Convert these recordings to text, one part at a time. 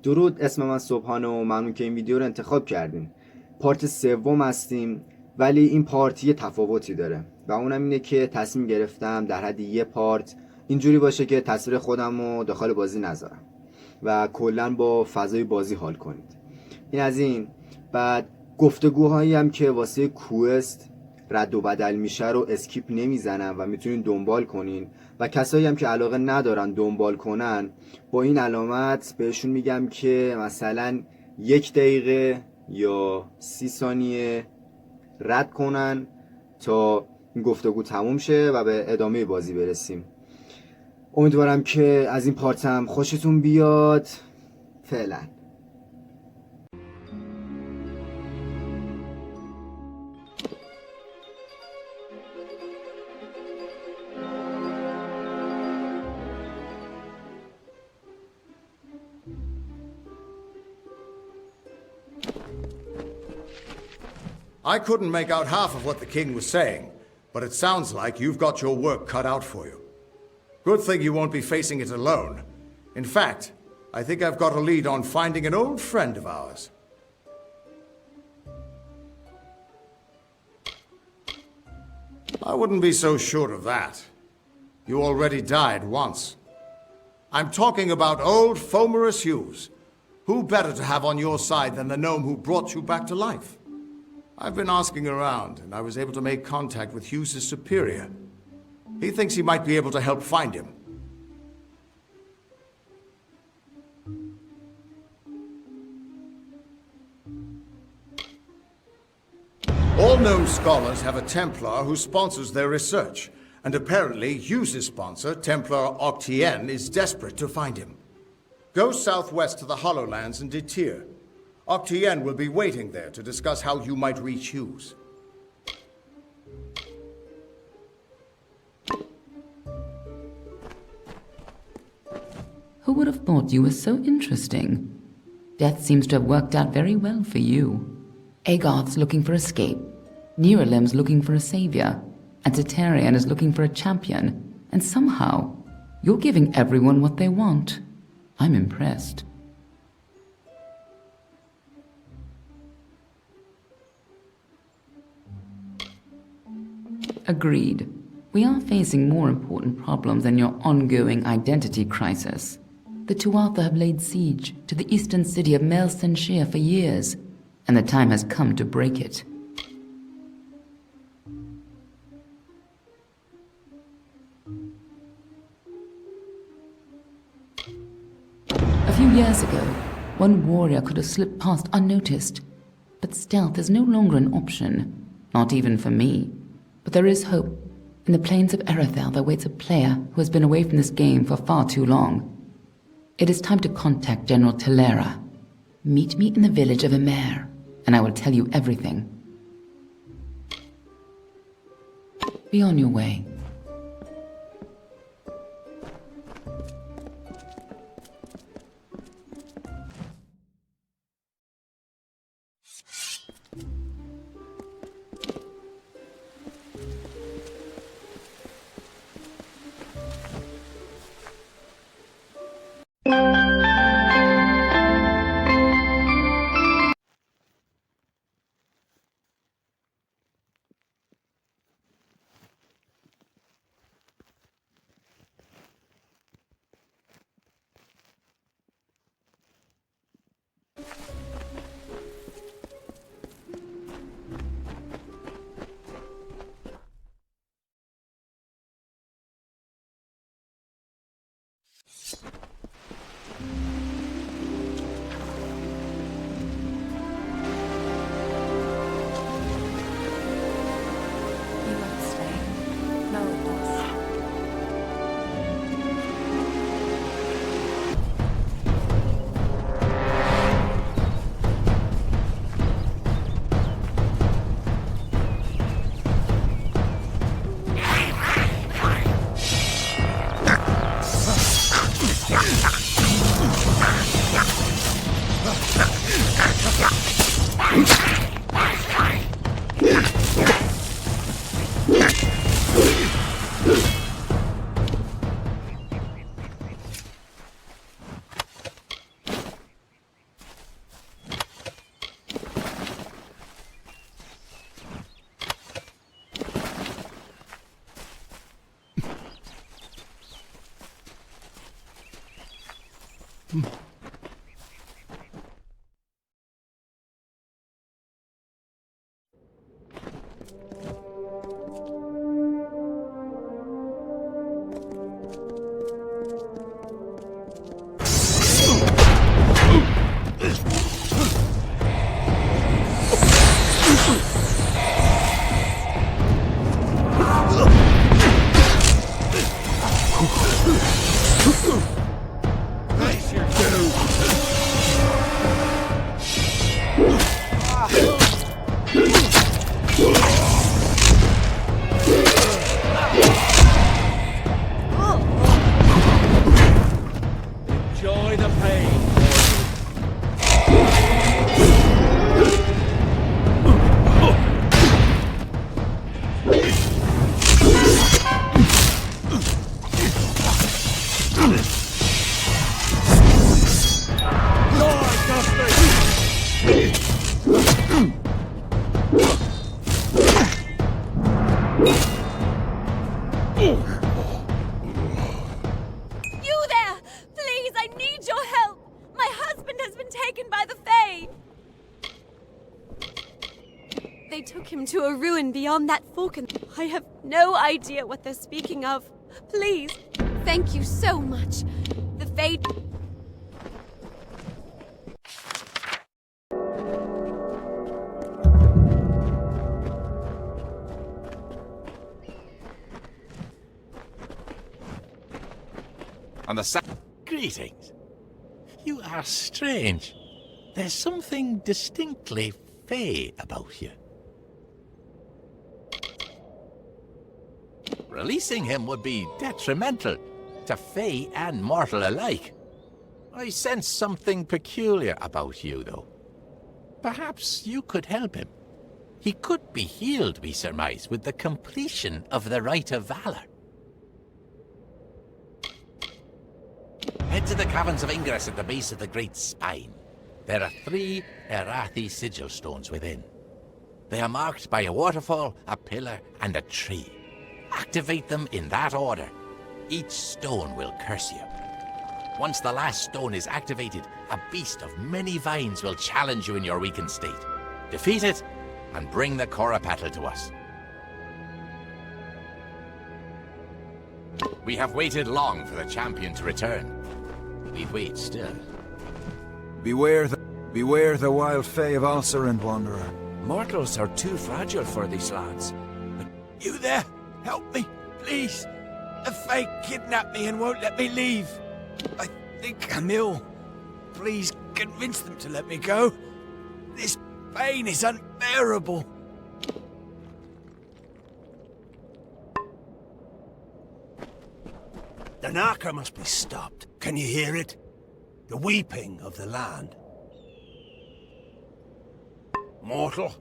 درود، اسم من صبحانه و ممنون که این ویدیو رو انتخاب کردین. پارت سوم هستیم، ولی این پارت یه تفاوتی داره و اونم اینه که تصمیم گرفتم در حد یه پارت اینجوری باشه که تصویر خودم رو داخل بازی نذارم و کلا با فضای بازی حال کنید. این از این. بعد گفتگوهایی هم که واسه کوست رد و بدل میشه رو اسکیپ نمیزنم و میتونین دنبال کنین و کسایی هم که علاقه ندارن دنبال کنن با این علامت بهشون میگم که مثلا 1 دقیقه یا 30 ثانیه رد کنن تا این گفتگو تموم شه و به ادامه بازی برسیم. امیدوارم که از این پارتم خوشتون بیاد. فعلا. I couldn't make out half of what the king was saying, but it sounds like you've got your work cut out for you. Good thing you won't be facing it alone. In fact, I think I've got a lead on finding an old friend of ours. I wouldn't be so sure of that. You already died once. I'm talking about old Fomerus Hughes. Who better to have on your side than the gnome who brought you back to life? I've been asking around, and I was able to make contact with Hughes' superior. He thinks he might be able to help find him. All gnome scholars have a Templar who sponsors their research, and apparently Hughes' sponsor, Templar Octien, is desperate to find him. Go southwest to the Hollowlands and Detir. Octien will be waiting there to discuss how you might reach Hughes. Who would have thought you were so interesting? Death seems to have worked out very well for you. Agarth's looking for escape, Neuralim's looking for a savior, and Zetarian is looking for a champion, and somehow, you're giving everyone what they want. I'm impressed. Agreed. We are facing more important problems than your ongoing identity crisis. The Tuatha have laid siege to the eastern city of Melsenshire for years, and the time has come to break it. A few years ago, one warrior could have slipped past unnoticed, but stealth is no longer an option, not even for me. But there is hope. In the plains of Erethel there waits a player who has been away from this game for far too long. It is time to contact General Telera. Meet me in the village of Emer, and I will tell you everything. Be on your way. taken by the Fae! They took him to a ruin beyond that fork and I have no idea what they're speaking of. Please, thank you so much. The Fae... On the Greetings. You are strange. There's something distinctly Fae about you. Releasing him would be detrimental to Fae and mortal alike. I sense something peculiar about you, though. Perhaps you could help him. He could be healed, we surmise, with the completion of the Rite of Valor. Head to the caverns of Ingress at the base of the Great Spine. There are 3 Erathi sigil stones within. They are marked by a waterfall, a pillar, and a tree. Activate them in that order. Each stone will curse you. Once the last stone is activated, a beast of many vines will challenge you in your weakened state. Defeat it, and bring the Korapatl to us. We have waited long for the champion to return. We wait still. Beware the wild fae of Alcerand, Wanderer. Mortals are too fragile for these lads. But you there? Help me, please. The Fae kidnapped me and won't let me leave. I think I'm ill. Please convince them to let me go. This pain is unbearable. The Narca must be stopped. Can you hear it? The weeping of the land. Mortal?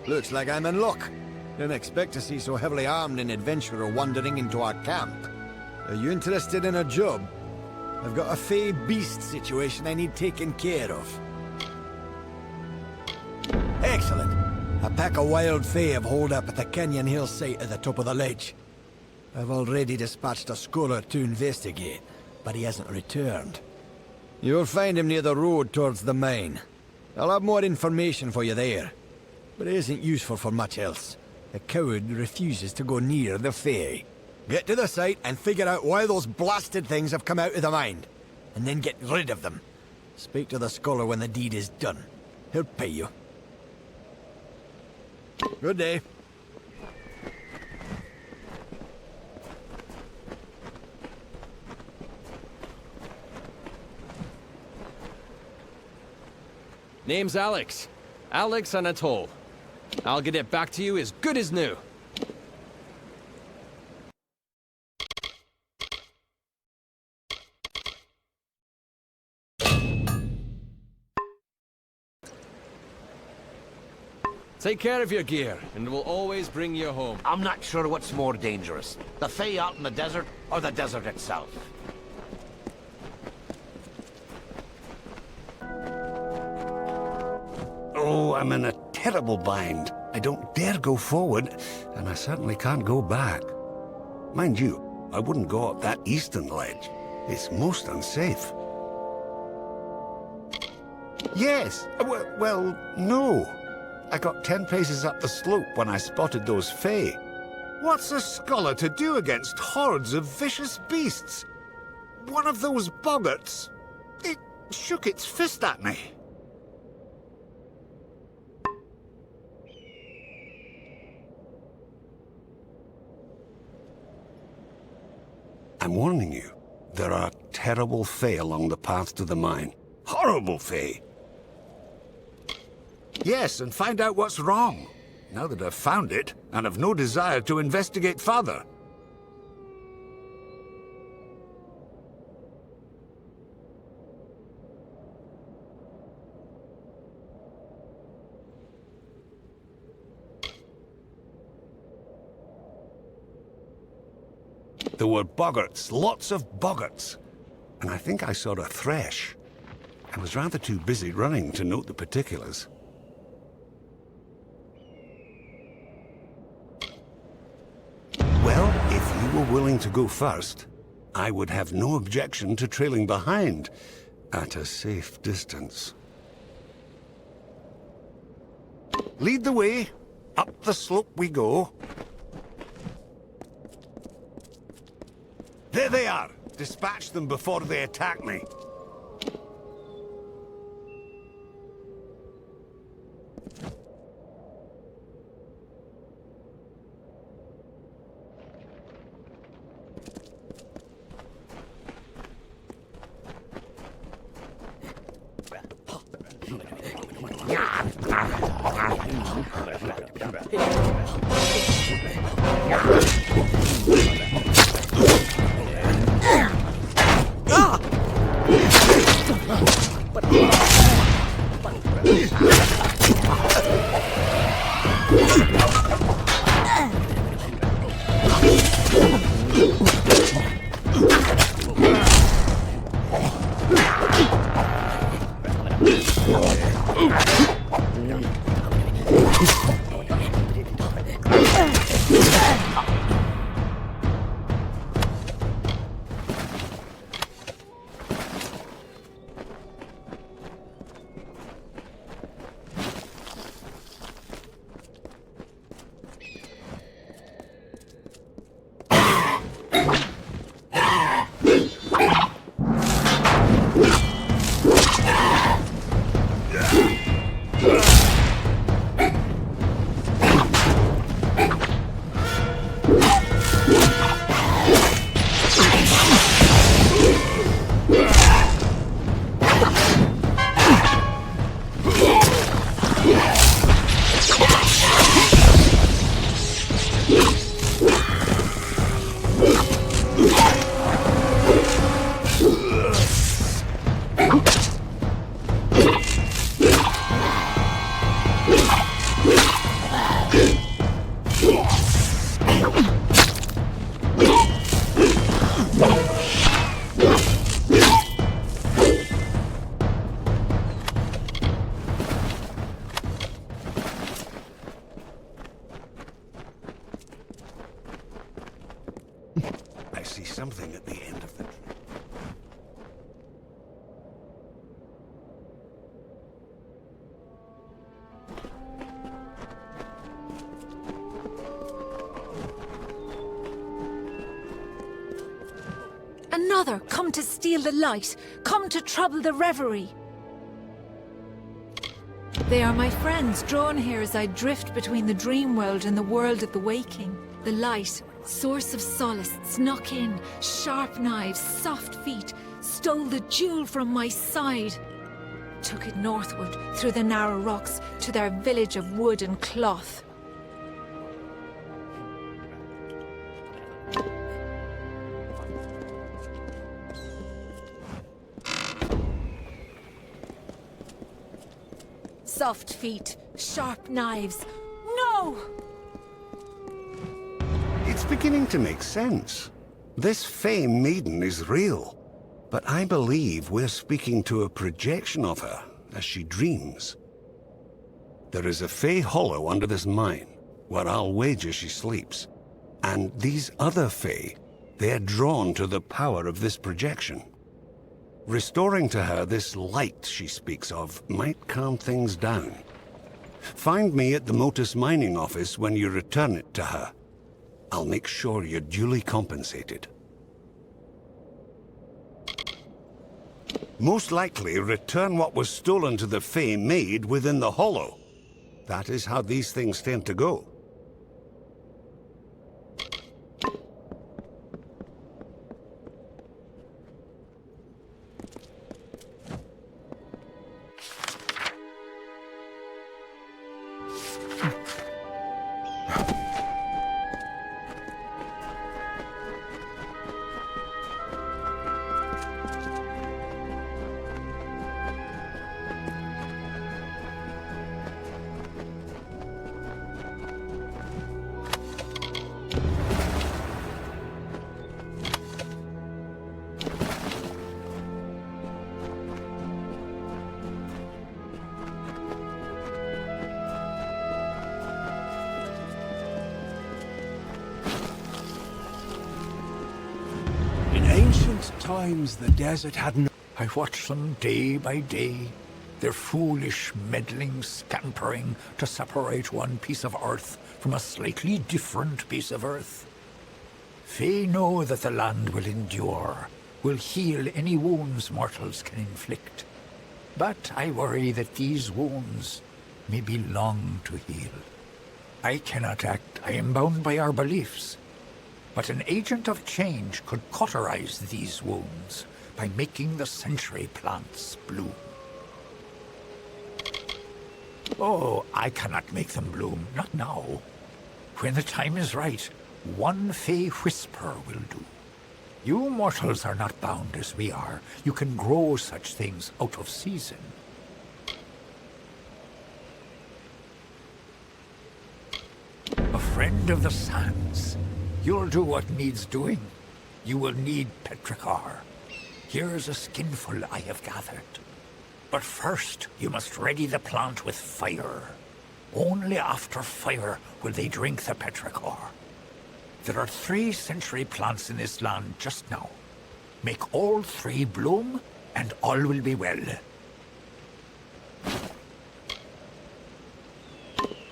Looks like I'm in luck. Didn't expect to see so heavily armed an adventurer wandering into our camp. Are you interested in a job? I've got a Fae beast situation I need taken care of. Excellent. A pack of wild Fae have holed up at the canyon hill site at the top of the ledge. I've already dispatched a scholar to investigate, but he hasn't returned. You'll find him near the road towards the mine. I'll have more information for you there. But it isn't useful for much else. The coward refuses to go near the Fae. Get to the site and figure out why those blasted things have come out of the mine. And then get rid of them. Speak to the scholar when the deed is done. He'll pay you. Good day. Name's Alex. Alex Anatole. I'll get it back to you as good as new. Take care of your gear, and we'll always bring you home. I'm not sure what's more dangerous, the Fae out in the desert or the desert itself. Oh, I'm in a terrible bind. I don't dare go forward, and I certainly can't go back. Mind you, I wouldn't go up that eastern ledge. It's most unsafe. Yes, well, no. I got 10 paces up the slope when I spotted those Fae. What's a scholar to do against hordes of vicious beasts? One of those boggarts, it shook its fist at me. I'm warning you, there are terrible Fae along the path to the mine. Horrible Fae. Yes, and find out what's wrong. Now that I've found it, and have no desire to investigate further. There were boggarts, lots of boggarts. And I think I saw a thresh. I was rather too busy running to note the particulars. Well, if you were willing to go first, I would have no objection to trailing behind at a safe distance. Lead the way. Up the slope we go. There they are! Dispatch them before they attack me. Something at the end of the tree. Another, come to steal the light, come to trouble the reverie. They are my friends, drawn here as I drift between the dream world and the world of the waking. The light, source of solace, snuck in, sharp knives, soft feet, stole the jewel from my side. Took it northward, through the narrow rocks, to their village of wood and cloth. Soft feet, sharp knives. No! It's beginning to make sense. This Fey maiden is real, but I believe we're speaking to a projection of her as she dreams. There is a Fey hollow under this mine, where I'll wager she sleeps. And these other Fey, they're drawn to the power of this projection. Restoring to her this light she speaks of might calm things down. Find me at the Motus mining office when you return it to her. I'll make sure you're duly compensated. Most likely return what was stolen to the Fey maid within the hollow. That is how these things tend to go. Times the desert had no... I watch them day by day, their foolish, meddling scampering to separate one piece of earth from a slightly different piece of earth. They know that the land will endure, will heal any wounds mortals can inflict. But I worry that these wounds may be long to heal. I cannot act, I am bound by our beliefs. But an agent of change could cauterize these wounds by making the century plants bloom. Oh, I cannot make them bloom, not now. When the time is right, one Fey whisper will do. You mortals are not bound as we are. You can grow such things out of season. A friend of the sands. You'll do what needs doing. You will need petrichor. Here's a skinful I have gathered. But first, you must ready the plant with fire. Only after fire will they drink the petrichor. There are 3 century plants in this land just now. Make all 3 bloom, and all will be well.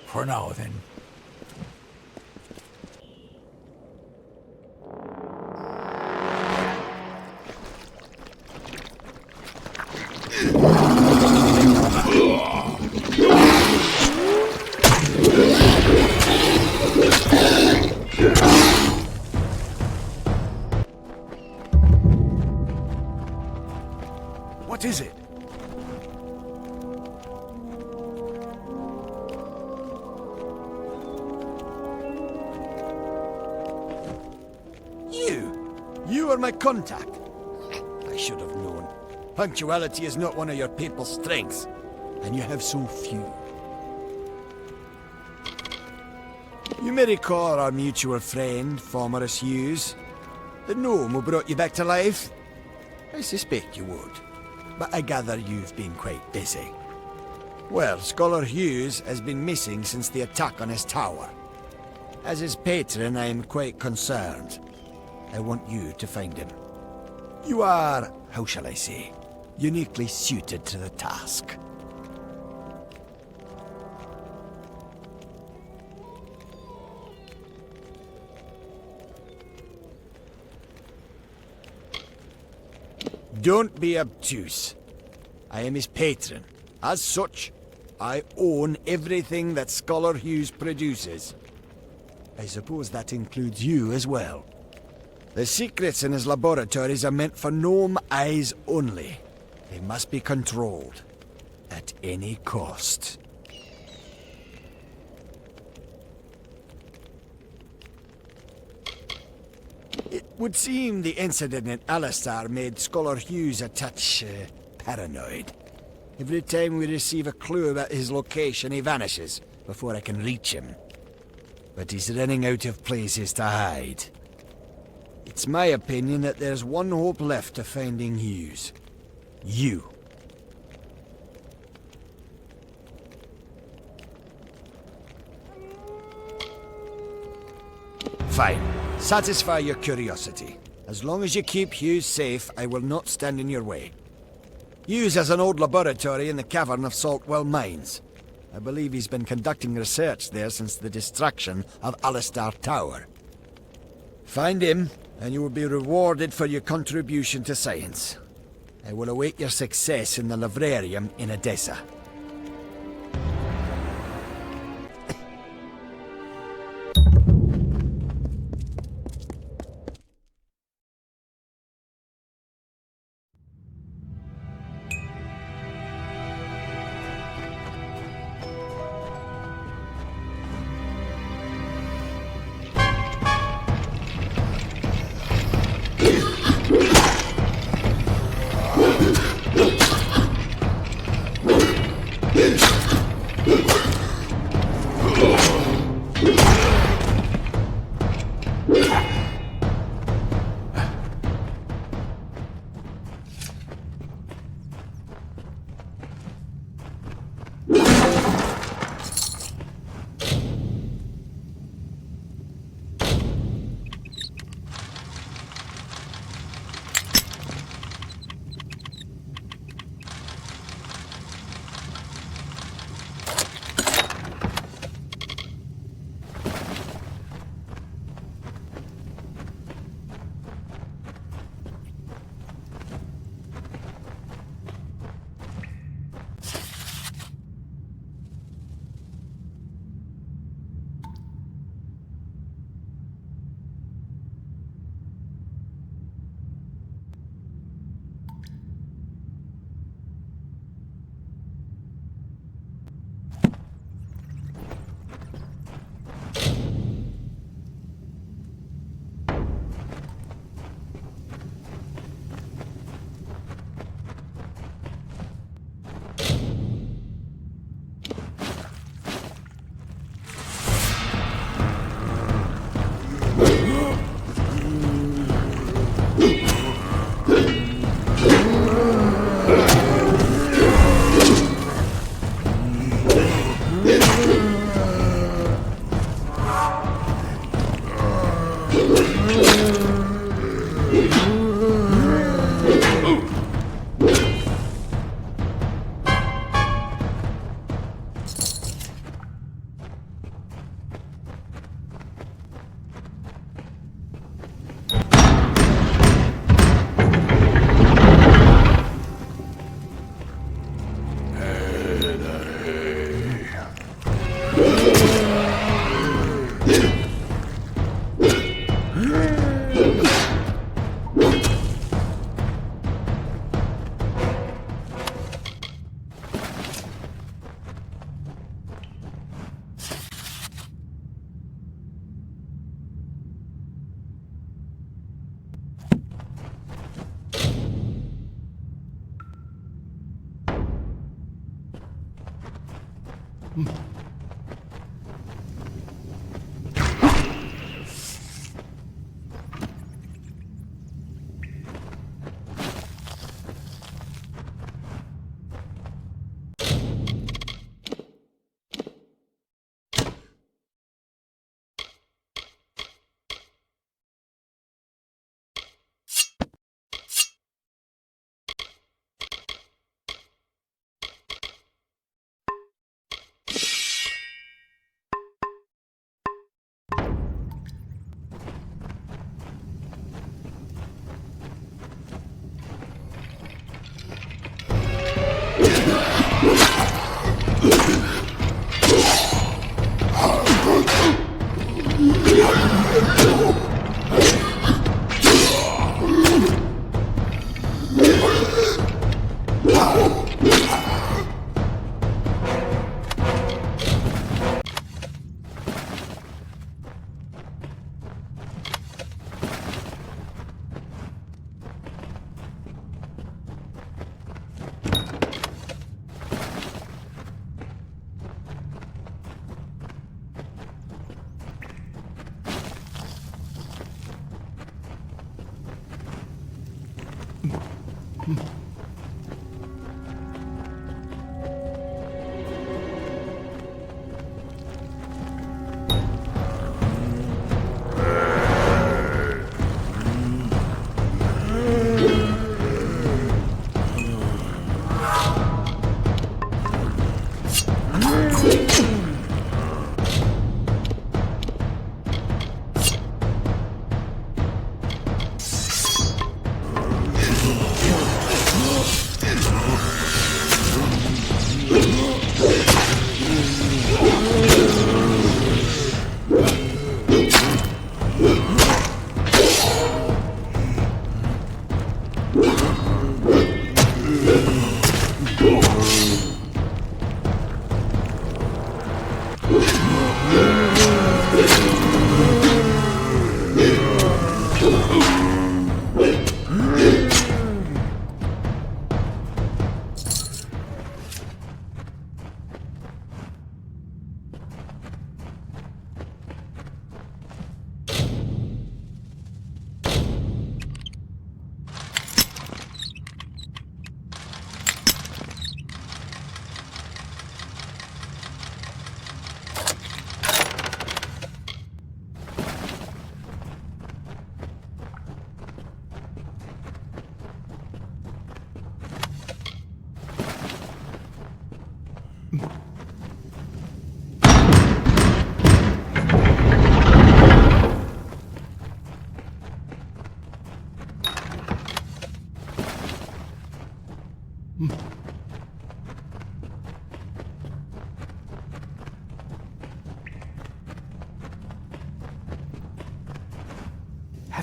For now, then. What is it? You are my contact. I should have known. Punctuality is not one of your people's strengths, and you have so few. You may recall our mutual friend, Formerus Hughes, the gnome who brought you back to life? I suspect you would, but I gather you've been quite busy. Well, Scholar Hughes has been missing since the attack on his tower. As his patron, I am quite concerned. I want you to find him. You are, how shall I say, uniquely suited to the task. Don't be obtuse. I am his patron. As such, I own everything that Scholar Hughes produces. I suppose that includes you as well. The secrets in his laboratories are meant for gnome eyes only. They must be controlled. At any cost. It would seem the incident in Alistar made Scholar Hughes a touch paranoid. Every time we receive a clue about his location, he vanishes before I can reach him. But he's running out of places to hide. It's my opinion that there's one hope left of finding Hughes. You. Fine. Satisfy your curiosity. As long as you keep Hughes safe, I will not stand in your way. Hughes has an old laboratory in the cavern of Saltwell Mines. I believe he's been conducting research there since the destruction of Alistar Tower. Find him, and you will be rewarded for your contribution to science. I will await your success in the librarium in Odessa.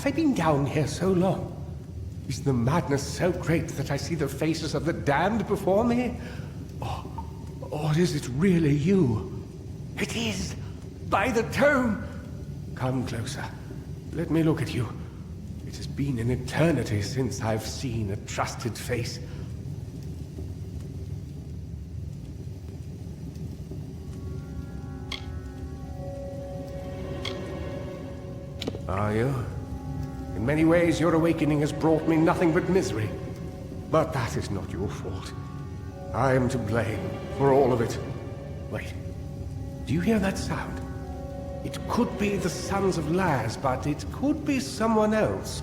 Have I been down here so long? Is the madness so great that I see the faces of the damned before me? Or is it really you? It is! By the tome! Come closer. Let me look at you. It has been an eternity since I've seen a trusted face. Are you? In many ways, your awakening has brought me nothing but misery. But that is not your fault. I am to blame for all of it. Wait. Do you hear that sound? It could be the Sons of Laz, but it could be someone else.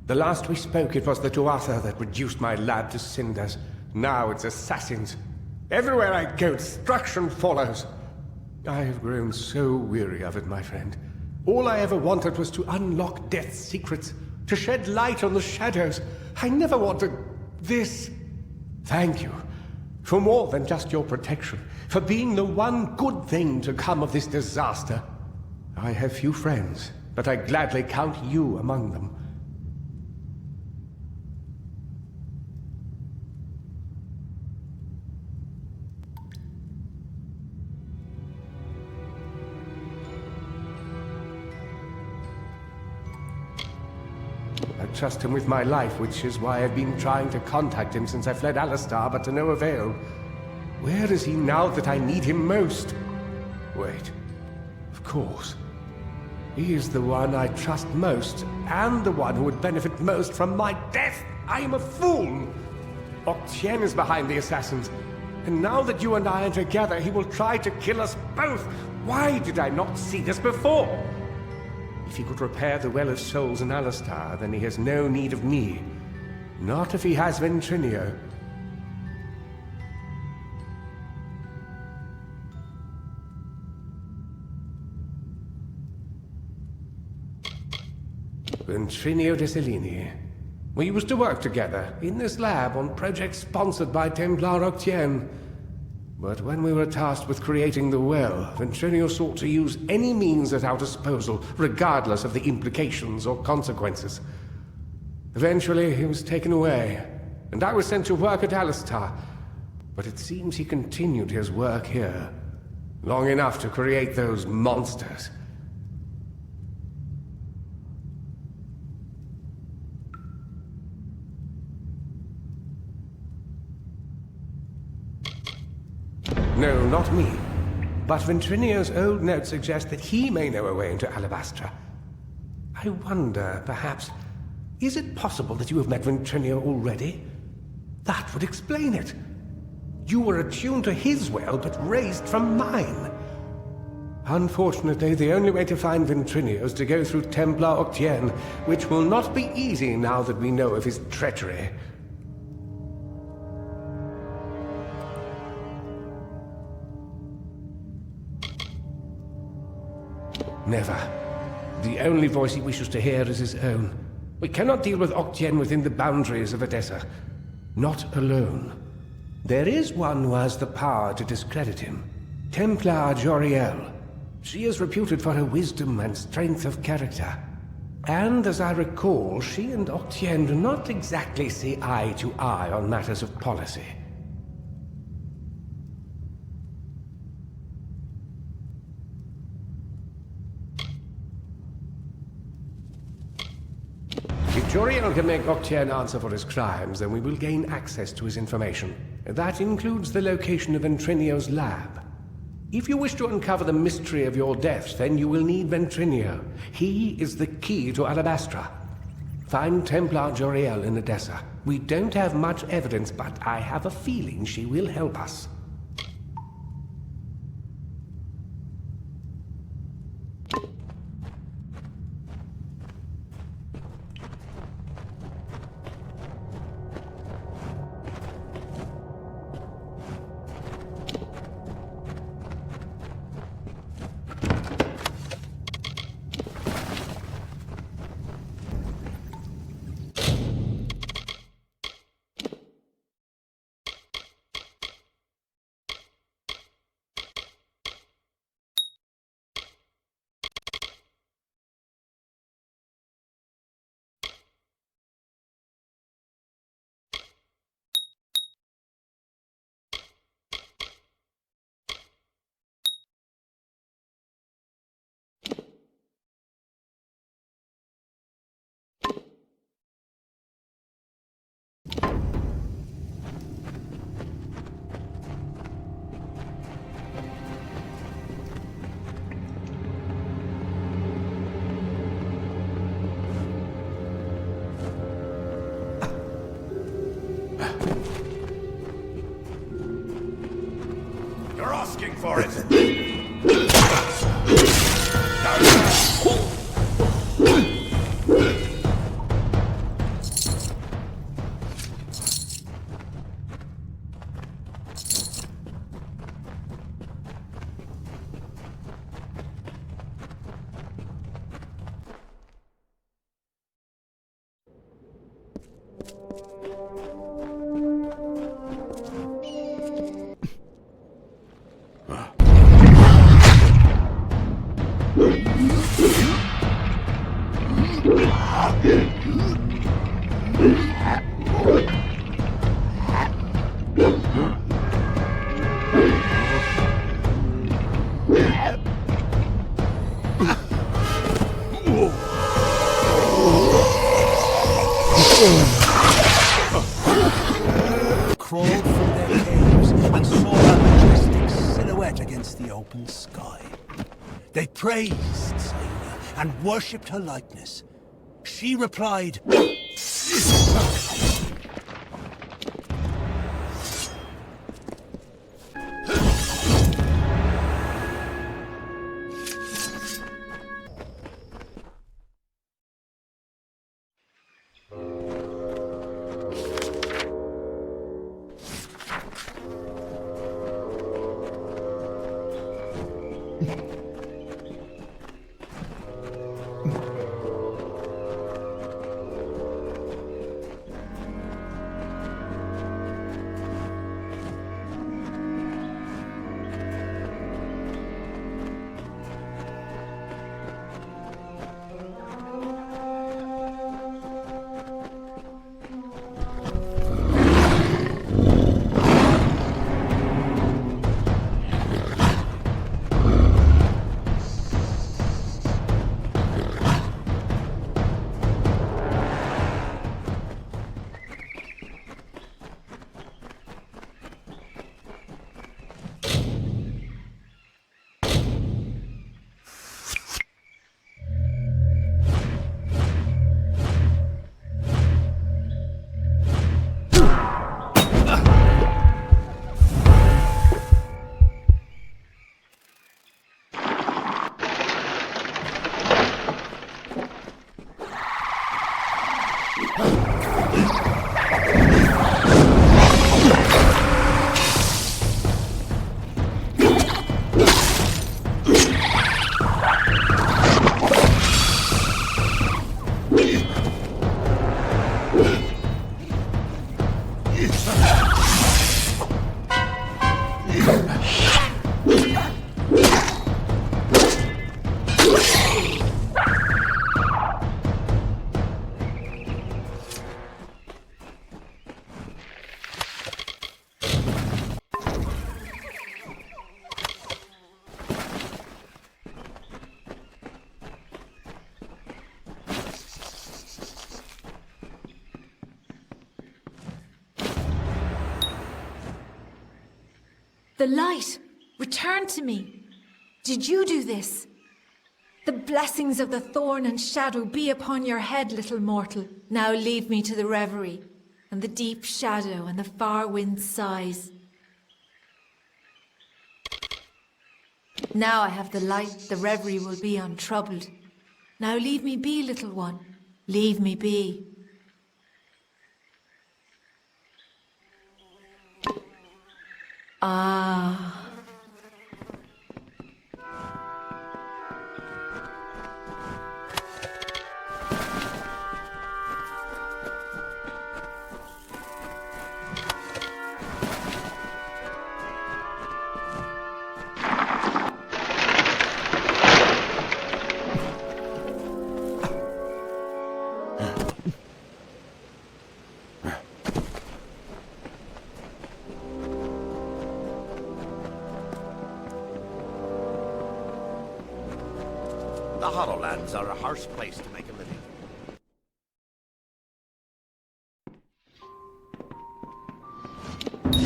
The last we spoke, it was the Tuatha that reduced my lab to cinders. Now it's assassins. Everywhere I go, destruction follows. I have grown so weary of it, my friend. All I ever wanted was to unlock death's secrets, to shed light on the shadows. I never wanted this. Thank you for more than just your protection, for being the one good thing to come of this disaster. I have few friends, but I gladly count you among them. I trust him with my life, which is why I've been trying to contact him since I fled Alistar, but to no avail. Where is he now that I need him most? Wait. Of course. He is the one I trust most, and the one who would benefit most from my death. I am a fool! Octien is behind the assassins, and now that you and I are together, he will try to kill us both. Why did I not see this before? If he could repair the Well of Souls in Alistar, then he has no need of me. Not if he has Ventrinio. Ventrinio de Cellini. We used to work together in this lab on projects sponsored by Templar Octien. But when we were tasked with creating the well, Ventrinio sought to use any means at our disposal, regardless of the implications or consequences. Eventually, he was taken away, and I was sent to work at Alistar. But it seems he continued his work here, long enough to create those monsters. No, not me. But Ventrinio's old notes suggest that he may know a way into Alabastra. I wonder, perhaps, is it possible that you have met Ventrinio already? That would explain it. You were attuned to his well, but raised from mine. Unfortunately, the only way to find Ventrinio is to go through Templar Octien, which will not be easy now that we know of his treachery. Never. The only voice he wishes to hear is his own. We cannot deal with Octien within the boundaries of Edessa. Not alone. There is one who has the power to discredit him. Templar Joriel. She is reputed for her wisdom and strength of character. And as I recall, she and Octien do not exactly see eye to eye on matters of policy. If Joriel can make Octien answer for his crimes, then we will gain access to his information. That includes the location of Ventrinio's lab. If you wish to uncover the mystery of your death, then you will need Ventrinio. He is the key to Alabastra. Find Templar Joriel in Edessa. We don't have much evidence, but I have a feeling she will help us. For it. crawled from their caves and saw a majestic silhouette against the open sky. They praised Saina and worshipped her likeness. She replied, The light! Return to me! Did you do this? The blessings of the thorn and shadow be upon your head, little mortal. Now leave me to the reverie, and the deep shadow and the far wind sighs. Now I have the light, the reverie will be untroubled. Now leave me be, little one. Leave me be. Ah. The Hollowlands are a harsh place to make a living.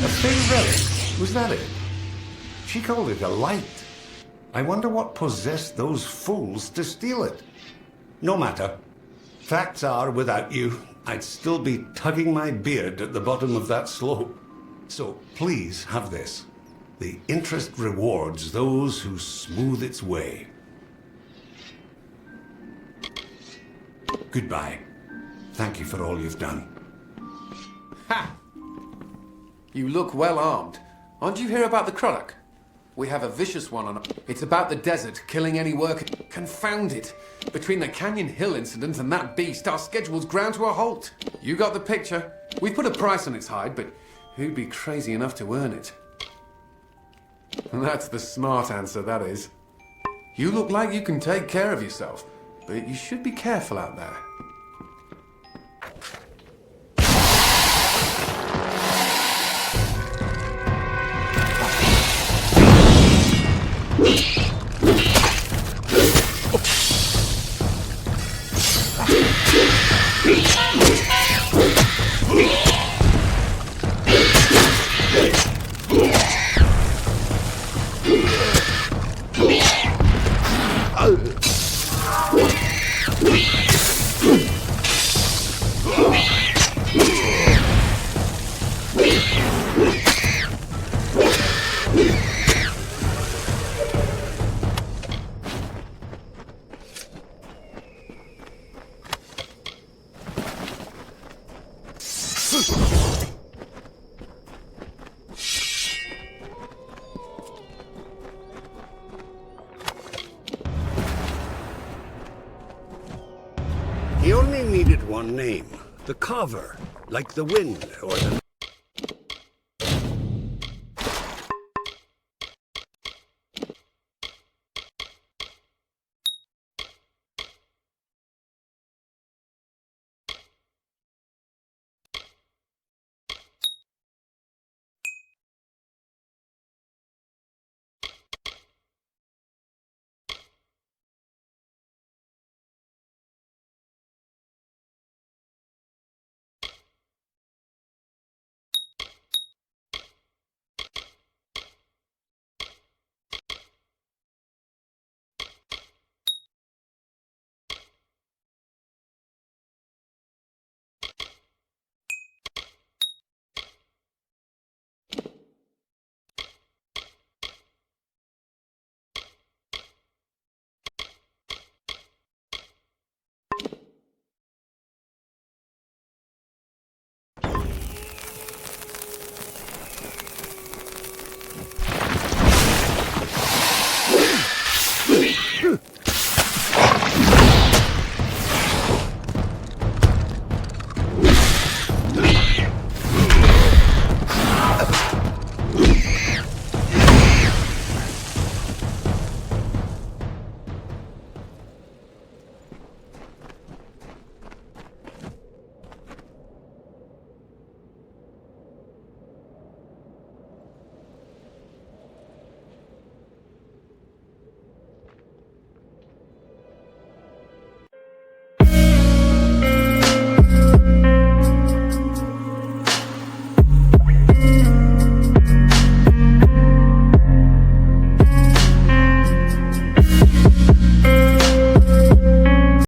A fey relic? Was that it? She called it a light. I wonder what possessed those fools to steal it. No matter. Facts are, without you, I'd still be tugging my beard at the bottom of that slope. So please have this. The interest rewards those who smooth its way. Goodbye. Thank you for all you've done. Ha! You look well armed. Aren't you here about the Krullock? We have a vicious one on. It's about the desert, killing any worker. Confound it! Between the Canyon Hill incident and that beast, our schedule's ground to a halt. You got the picture. We put a price on its hide, but who'd be crazy enough to earn it? That's the smart answer, that is. You look like you can take care of yourself, but you should be careful out there. He only needed one name. The Carver, like the wind or the...